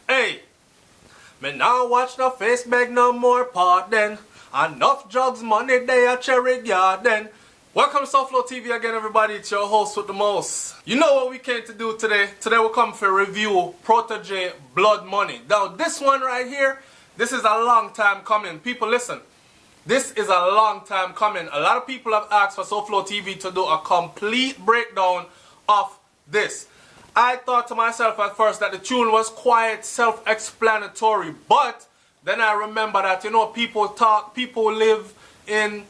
Hey, me now watch no face beg no more pardon. Enough drugs, money, they a cherry garden. Welcome to SouFLoTV again, everybody. It's your host with the most. You know what we came to do today? Today we come for a review Protoje Blood Money. Now this one right here, this is a long time coming. People listen. This is a long time coming. A lot of people have asked for SouFLoTV to do a complete breakdown of this. I thought to myself at first that the tune was quite self-explanatory, but then I remember that, you know, people live in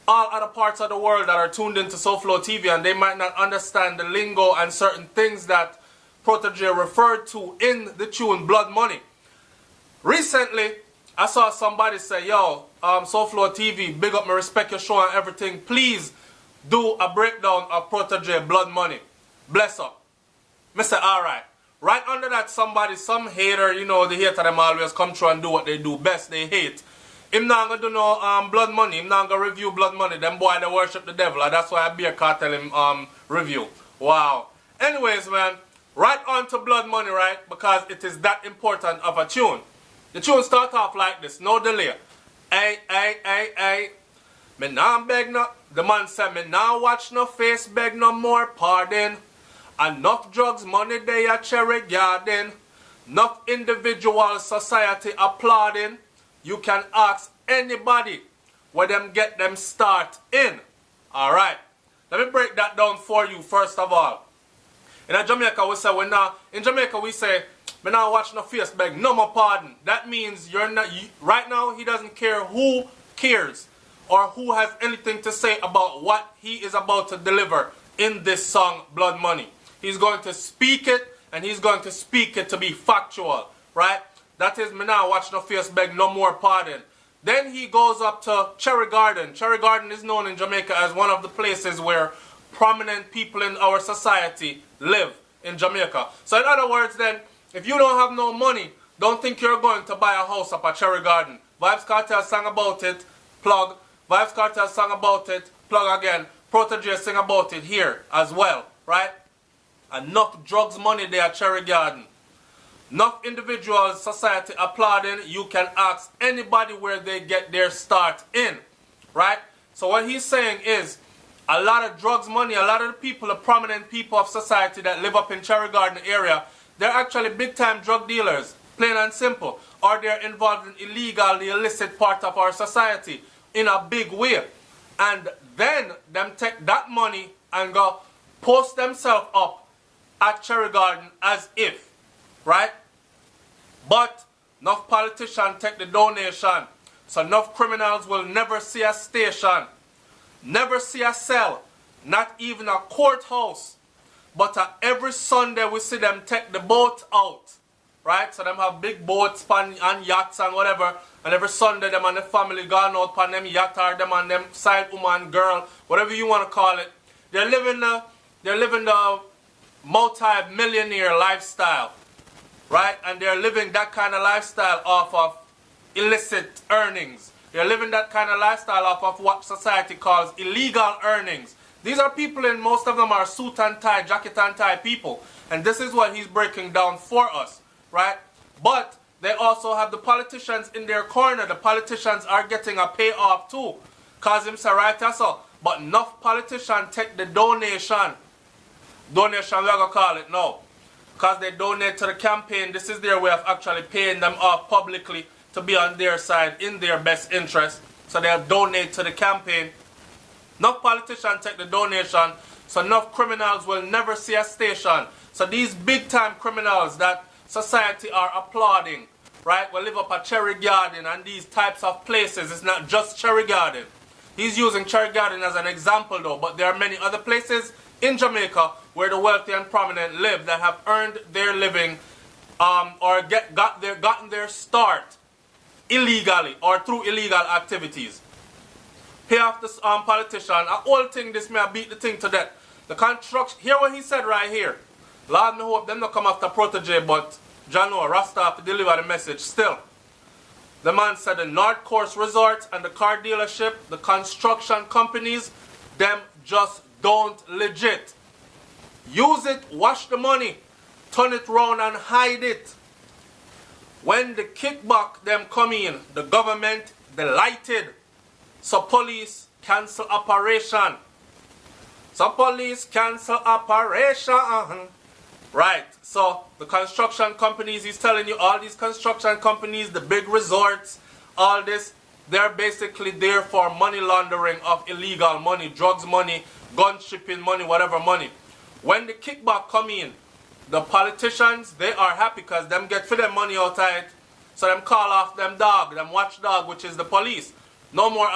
all other parts of the world that are tuned into SouFLoTV, and they might not understand the lingo and certain things that Protoje referred to in the tune Blood Money. Recently, I saw somebody say, yo, SouFLoTV, big up, me respect your show and everything. Please do a breakdown of Protoje Blood Money. Bless up. I said, alright. Right under that, some hater, you know, the hater them always come through and do what they do best. They hate. Him not gonna do no Blood Money. Him not gonna review Blood Money. Them boy, they worship the devil. And that's why I beer can't tell him review. Wow. Anyways, man, right on to Blood Money, right? Because it is that important of a tune. The tune start off like this, no delay. Ay. Me nah beg no. The man said, me nah watch no face beg no more pardon. Enough drugs, money, they a cherry garden. Enough individual society applauding. You can ask anybody where them get them start in. Alright. Let me break that down for you first of all. In Jamaica we say me not watch no face beg no more pardon. That means right now he doesn't care who cares or who has anything to say about what he is about to deliver in this song Blood Money. He's going to speak it, and he's going to speak it to be factual, right? That is, me now watch no face beg no more pardon. Then he goes up to Cherry Garden. Cherry Garden is known in Jamaica as one of the places where prominent people in our society live in Jamaica. So in other words then, if you don't have no money, don't think you're going to buy a house up at Cherry Garden. Vybz Kartel sang about it, plug. Vybz Kartel sang about it, plug again. Protoje sing about it here as well, right? Enough drugs, money, they are Cherry Garden. Enough individuals, society applauding. You can ask anybody where they get their start in. Right? So what he's saying is, a lot of drugs, money, a lot of the people, the prominent people of society that live up in Cherry Garden area, they're actually big time drug dealers. Plain and simple. Or they're involved in illegal, the illicit part of our society in a big way. And then them take that money and go post themselves up at Cherry Garden as if, right? But enough politicians take the donation, so enough criminals will never see a station, never see a cell, not even a courthouse. But every Sunday we see them take the boat out, right? So them have big boats and yachts and whatever, and every Sunday them and the family gone out on them yacht or them and them side woman, girl, whatever you want to call it. They're living the multi-millionaire lifestyle, right? And they're living that kind of lifestyle off of illicit earnings. They're living that kind of lifestyle off of what society calls illegal earnings. These are people, and most of them are suit and tie, jacket and tie people. And this is what he's breaking down for us, right? But they also have the politicians in their corner. The politicians are getting a payoff too. Cause him say right so. But enough politicians take the donation. Donation, we're going to call it now. Because they donate to the campaign, this is their way of actually paying them off publicly to be on their side in their best interest. So they'll donate to the campaign. Enough politicians take the donation, so enough criminals will never see a station. So these big time criminals that society are applauding, right, will live up at Cherry Garden and these types of places. It's not just Cherry Garden. He's using Cherry Garden as an example though, but there are many other places in Jamaica where the wealthy and prominent live that have earned their living or gotten their start illegally or through illegal activities. Pay off the politician. A whole thing, this may beat the thing to death. The construction, hear what he said right here. Lord, me hope them not come after Protoje, but Jano, Rasta have to deliver the message still. The man said the North Coast Resorts and the car dealership, the construction companies, them just don't legit. Use it, wash the money, turn it round and hide it. When the kickback them come in, the government delighted. So police cancel operation. So police cancel operation. Right. So the construction companies, he's telling you, all these construction companies, the big resorts, all this, they're basically there for money laundering of illegal money, drugs money, gun shipping money, whatever money. When the kickback come in, the politicians, they are happy because them get for them money outside. So them call off them dog, them watchdog, which is the police. No more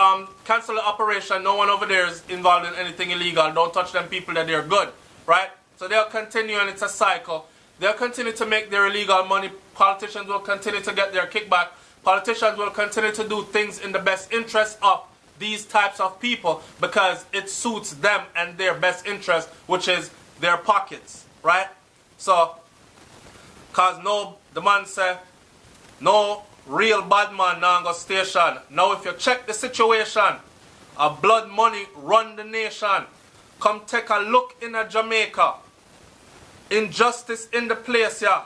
cancel the operation. No one over there is involved in anything illegal. Don't touch them people, that they're good. Right? So they'll continue, and it's a cycle. They'll continue to make their illegal money. Politicians will continue to get their kickback. Politicians will continue to do things in the best interest of these types of people because it suits them and their best interest, which is their pockets. Right? So, because the man said, no real bad man now go station. Now if you check the situation, blood money run the nation. Come take a look in Jamaica. Injustice in the place, yeah.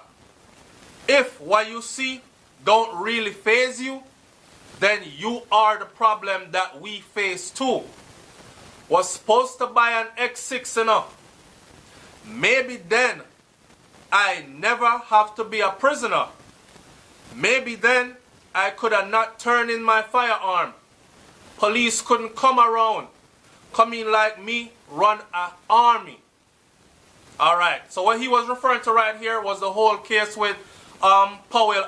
If what you see don't really faze you, then you are the problem that we face too. Was supposed to buy an X6 enough. Maybe then I never have to be a prisoner. Maybe then I could have not turned in my firearm. Police couldn't come around. Come in like me, run an army. Alright, so what he was referring to right here was the whole case with Powell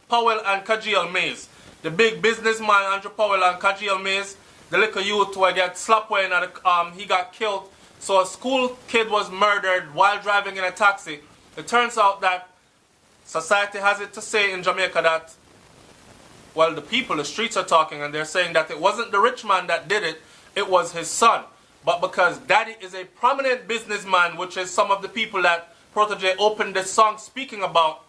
and Kajil Mays. The big businessman Andrew Powell and Kajil Mays, the little youth who get slapped away and he got killed. So a school kid was murdered while driving in a taxi. It turns out that society has it to say in Jamaica that, well, the people, the streets are talking, and they're saying that it wasn't the rich man that did it, it was his son. But because daddy is a prominent businessman, which is some of the people that Protoje opened this song speaking about,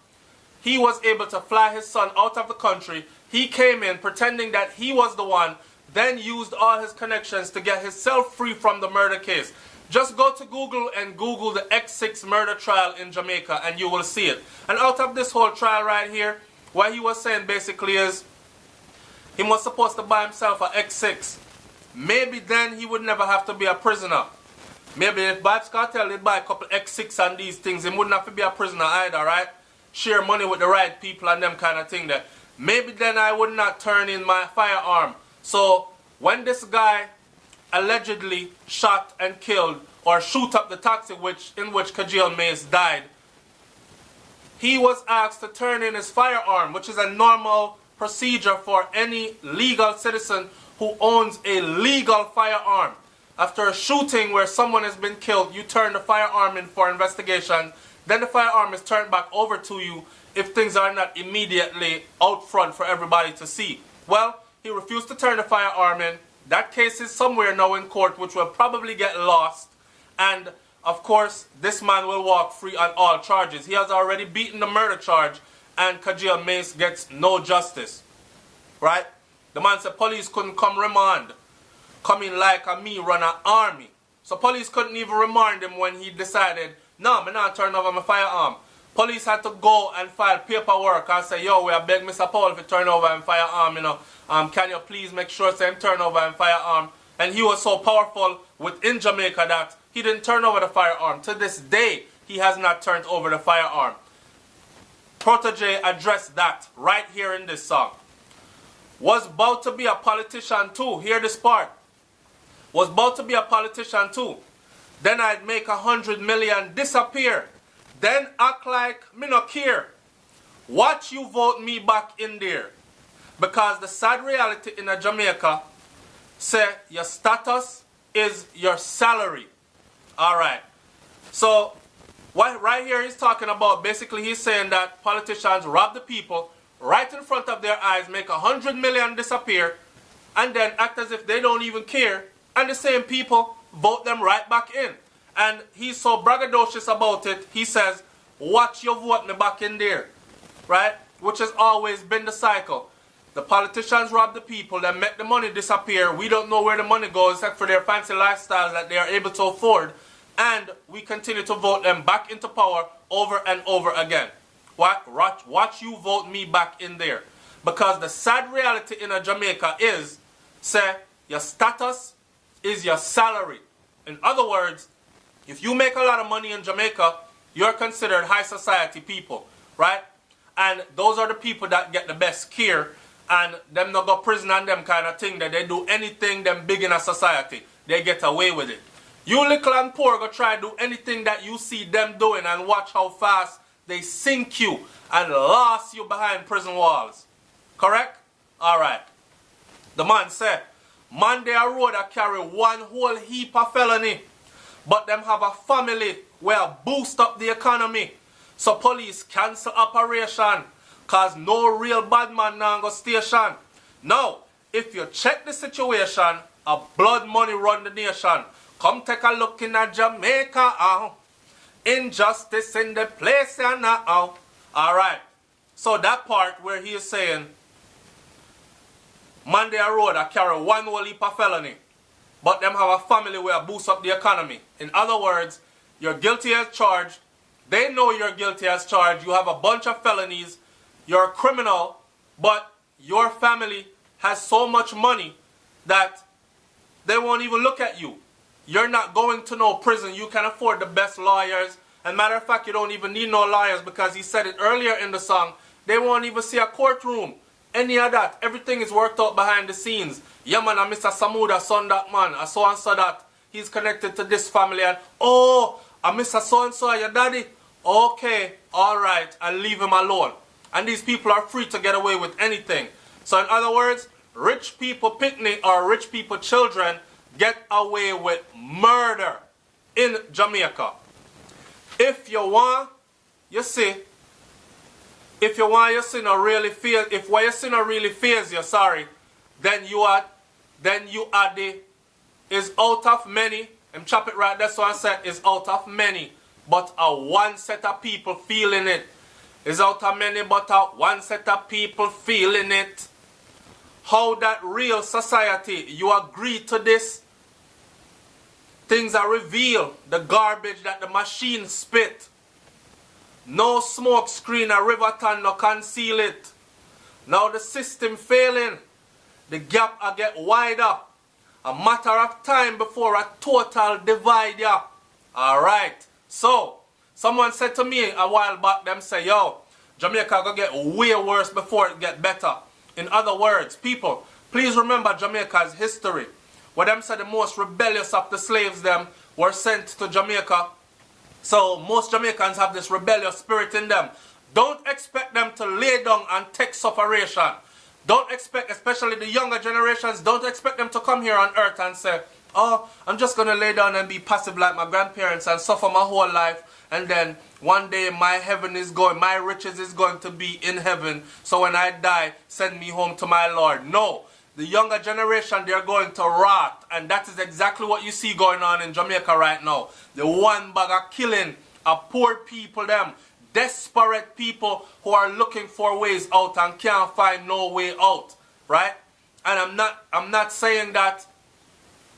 he was able to fly his son out of the country. He came in pretending that he was the one, then used all his connections to get himself free from the murder case. Just go to Google and Google the X6 murder trial in Jamaica and you will see it. And out of this whole trial right here, what he was saying basically is, he was supposed to buy himself an X6. Maybe then he would never have to be a prisoner. Maybe if Vybz Kartel did buy a couple X6 and these things, he wouldn't have to be a prisoner either, right? Share money with the right people and them kind of thing there. Maybe then I would not turn in my firearm. So when this guy allegedly shot and killed or shoot up the taxi in which Kajil Mays died, he was asked to turn in his firearm, which is a normal procedure for any legal citizen who owns a legal firearm. After a shooting where someone has been killed, you turn the firearm in for investigation. Then the firearm is turned back over to you if things are not immediately out front for everybody to see. Well, he refused to turn the firearm in. That case is somewhere now in court, which will probably get lost. And, of course, this man will walk free on all charges. He has already beaten the murder charge, and Kajil Mays gets no justice. Right? The man said police couldn't come remand. Come in like a me run an army. So police couldn't even remind him when he decided, no, I'm not turning over my firearm. Police had to go and file paperwork and say, yo, we are begging Mr. Paul to turn over and firearm, you know. Can you please make sure to turn over and firearm? And he was so powerful within Jamaica that he didn't turn over the firearm. To this day, he has not turned over the firearm. Protoje addressed that right here in this song. Was about to be a politician too. Hear this part. Was about to be a politician too. Then I'd make 100 million disappear. Then act like me no care. Watch you vote me back in there. Because the sad reality in a Jamaica say your status is your salary. Alright. So what right here he's talking about, basically he's saying that politicians rob the people right in front of their eyes, make 100 million disappear, and then act as if they don't even care, and the same people vote them right back in. And he's so braggadocious about it, he says, watch your vote me back in there. Right? Which has always been the cycle. The politicians rob the people, they make the money disappear, we don't know where the money goes except for their fancy lifestyles that they are able to afford, and we continue to vote them back into power over and over again. Watch you vote me back in there. Because the sad reality in a Jamaica is, say, your status is your salary. In other words, if you make a lot of money in Jamaica, you're considered high society people, right? And those are the people that get the best care, and them not go prison and them kind of thing, that they do anything them big in a society. They get away with it. You little and poor go try to do anything that you see them doing and watch how fast they sink you and lost you behind prison walls. Correct? Alright. The man said, man they a road that carry one whole heap of felony, but them have a family where boost up the economy. So police cancel operation, cause no real bad man now go station. Now, if you check the situation, a blood money run the nation. Come take a look in at Jamaica, injustice in the place now. Alright, so that part where he is saying, man they a road that carry one whole heap of felony, but them have a family where boost up the economy. In other words, you're guilty as charged. They know you're guilty as charged. You have a bunch of felonies. You're a criminal, but your family has so much money that they won't even look at you. You're not going to no prison. You can afford the best lawyers. And matter of fact, you don't even need no lawyers, because he said it earlier in the song. They won't even see a courtroom. Any of that. Everything is worked out behind the scenes. Yeah man, and Mr. Samuda son that man. And so and so that. He's connected to this family. And oh, and Mr. So and so your daddy. Okay, alright. I'll leave him alone. And these people are free to get away with anything. So in other words, rich people picnic or rich people children get away with murder in Jamaica. If you want, you see, if you want your sin or really fear, if what your sin or really fears you, sorry, then you are the is out of many. And chop it right. That's what I said, is out of many, but a one set of people feeling it. Is out of many, but a one set of people feeling it. How that real society, you agree to this? Things are revealed. The garbage that the machine spit. No smoke screen or Riverton no conceal it. Now the system failing. The gap a get wider. A matter of time before a total divide ya. Alright. So, someone said to me a while back, them say, yo, Jamaica gonna get way worse before it get better. In other words, people, please remember Jamaica's history. Where them said the most rebellious of the slaves them were sent to Jamaica. So most Jamaicans have this rebellious spirit in them. Don't expect them to lay down and take sufferation. Don't expect, especially the younger generations, don't expect them to come here on earth and say, oh, I'm just going to lay down and be passive like my grandparents and suffer my whole life. And then one day my riches is going to be in heaven. So when I die, send me home to my Lord. No. The younger generation, they're going to rot. And that is exactly what you see going on in Jamaica right now. The one bag of killing of poor people, them desperate people who are looking for ways out and can't find no way out. Right? And I'm not saying that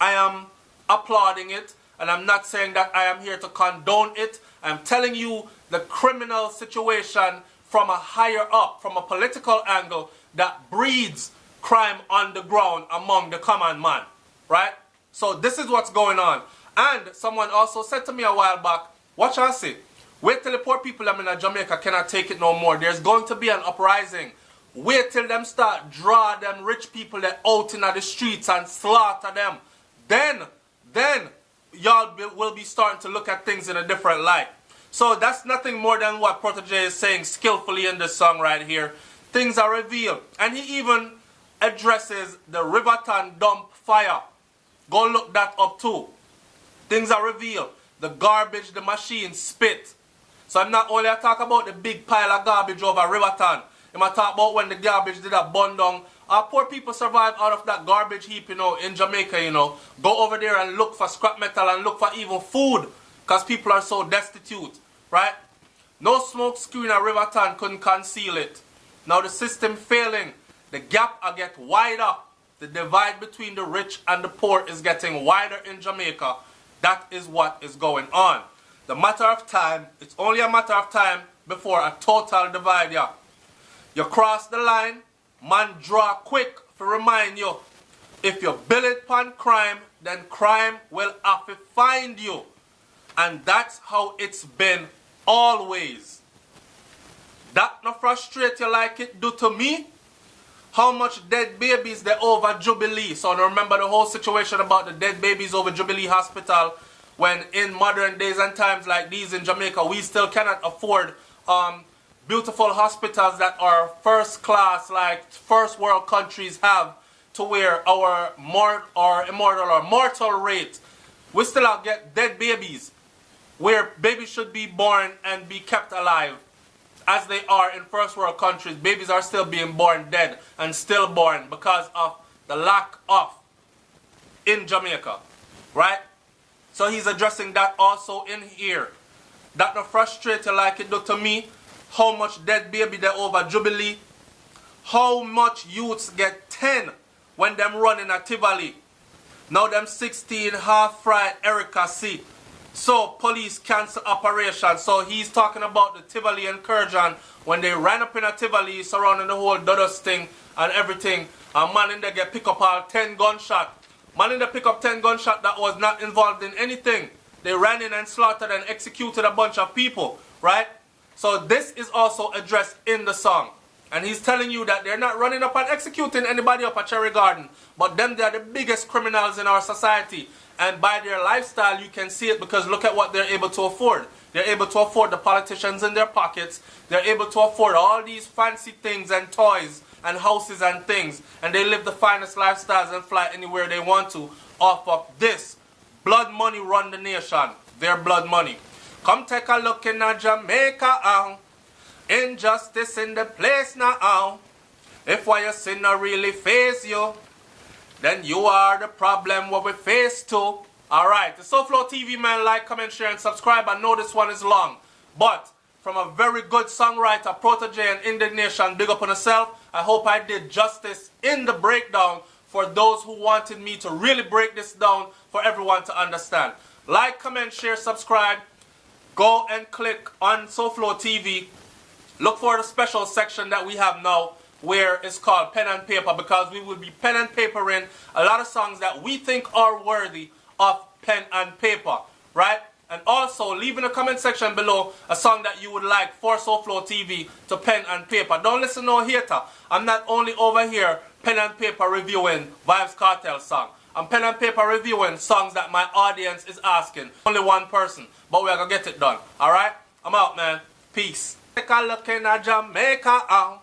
I am applauding it. And I'm not saying that I am here to condone it. I'm telling you the criminal situation from a higher up, from a political angle that breeds crime on the ground among the common man, right? So this is what's going on. And someone also said to me a while back, watch and see, wait till the poor people in Jamaica cannot take it no more. There's going to be an uprising. Wait till them start draw them rich people that out in the streets and slaughter them. Then y'all will be starting to look at things in a different light. So that's nothing more than what Protoje is saying skillfully in this song right here. Things are revealed. And he even addresses the Riverton dump fire. Go look that up too. Things are revealed. The garbage the machine spit. So I'm not only talk about the big pile of garbage over Riverton. I'm talk about when the garbage did a bun down. Our poor people survive out of that garbage heap, in Jamaica, Go over there and look for scrap metal and look for even food. Because people are so destitute, right? No smoke screen at Riverton couldn't conceal it. Now the system failing. The gap are get wider. The divide between the rich and the poor is getting wider in Jamaica. That is what is going on. The matter of time, it's only a matter of time before a total divide, yeah. You cross the line, man draw quick to remind you. If you build it upon crime, then crime will have to find you. And that's how it's been always. That no frustrate you like it do to me? How much dead babies they over Jubilee? So remember the whole situation about the dead babies over Jubilee Hospital, when in modern days and times like these in Jamaica, we still cannot afford beautiful hospitals that are first class, like first world countries have, to where our mortal rate, we still get dead babies, where babies should be born and be kept alive. As they are in first world countries, babies are still being born dead and stillborn because of the lack of in Jamaica, right? So he's addressing that also in here. That no frustrate you like it do to me? How much dead baby they over Jubilee? How much youths get 10 when them running at Tivoli? Now them 16 half-fried Erica C. So police cancel operation. So he's talking about the Tivoli incursion when they ran up in a Tivoli surrounding the whole Dodos thing and everything. A man in there get pick up all 10 gunshot. Man in there pick up 10 gunshot that was not involved in anything. They ran in and slaughtered and executed a bunch of people, right? So this is also addressed in the song. And he's telling you that they're not running up and executing anybody up at Cherry Garden, but them, they are the biggest criminals in our society. And by their lifestyle, you can see it, because look at what they're able to afford. They're able to afford the politicians in their pockets. They're able to afford all these fancy things and toys and houses and things. And they live the finest lifestyles and fly anywhere they want to off of this. Blood money run the nation. Their blood money. Come take a look in Jamaica. Injustice in the place now. If what you sin not really face you, then you are the problem what we face too. Alright, the SouFLoTV, man, like, comment, share, and subscribe. I know this one is long, but from a very good songwriter, Protoje and Indignation, big up on yourself. I hope I did justice in the breakdown for those who wanted me to really break this down for everyone to understand. Like, comment, share, subscribe. Go and click on SouFLoTV. Look for the special section that we have now, where it's called Pen and Paper, because we will be pen and papering a lot of songs that we think are worthy of pen and paper, right? And also leave in the comment section below a song that you would like for SouFLoTV to pen and paper. Don't listen no hater. I'm not only over here pen and paper reviewing Vybz Kartel song. I'm pen and paper reviewing songs that my audience is asking. Only one person, but we're gonna get it done. Alright? I'm out, man. Peace. Take a look in Jamaica.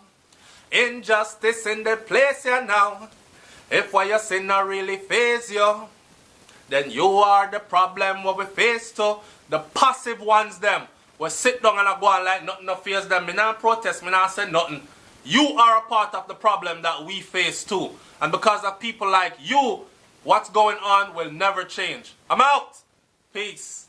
Injustice in the place here now. If what you sin not really face you, then you are the problem what we face to. The passive ones them will sit down and go on like nothing no face them. Me not protest, me not say nothing. You are a part of the problem that we face too. And because of people like you, what's going on will never change. I'm out. Peace.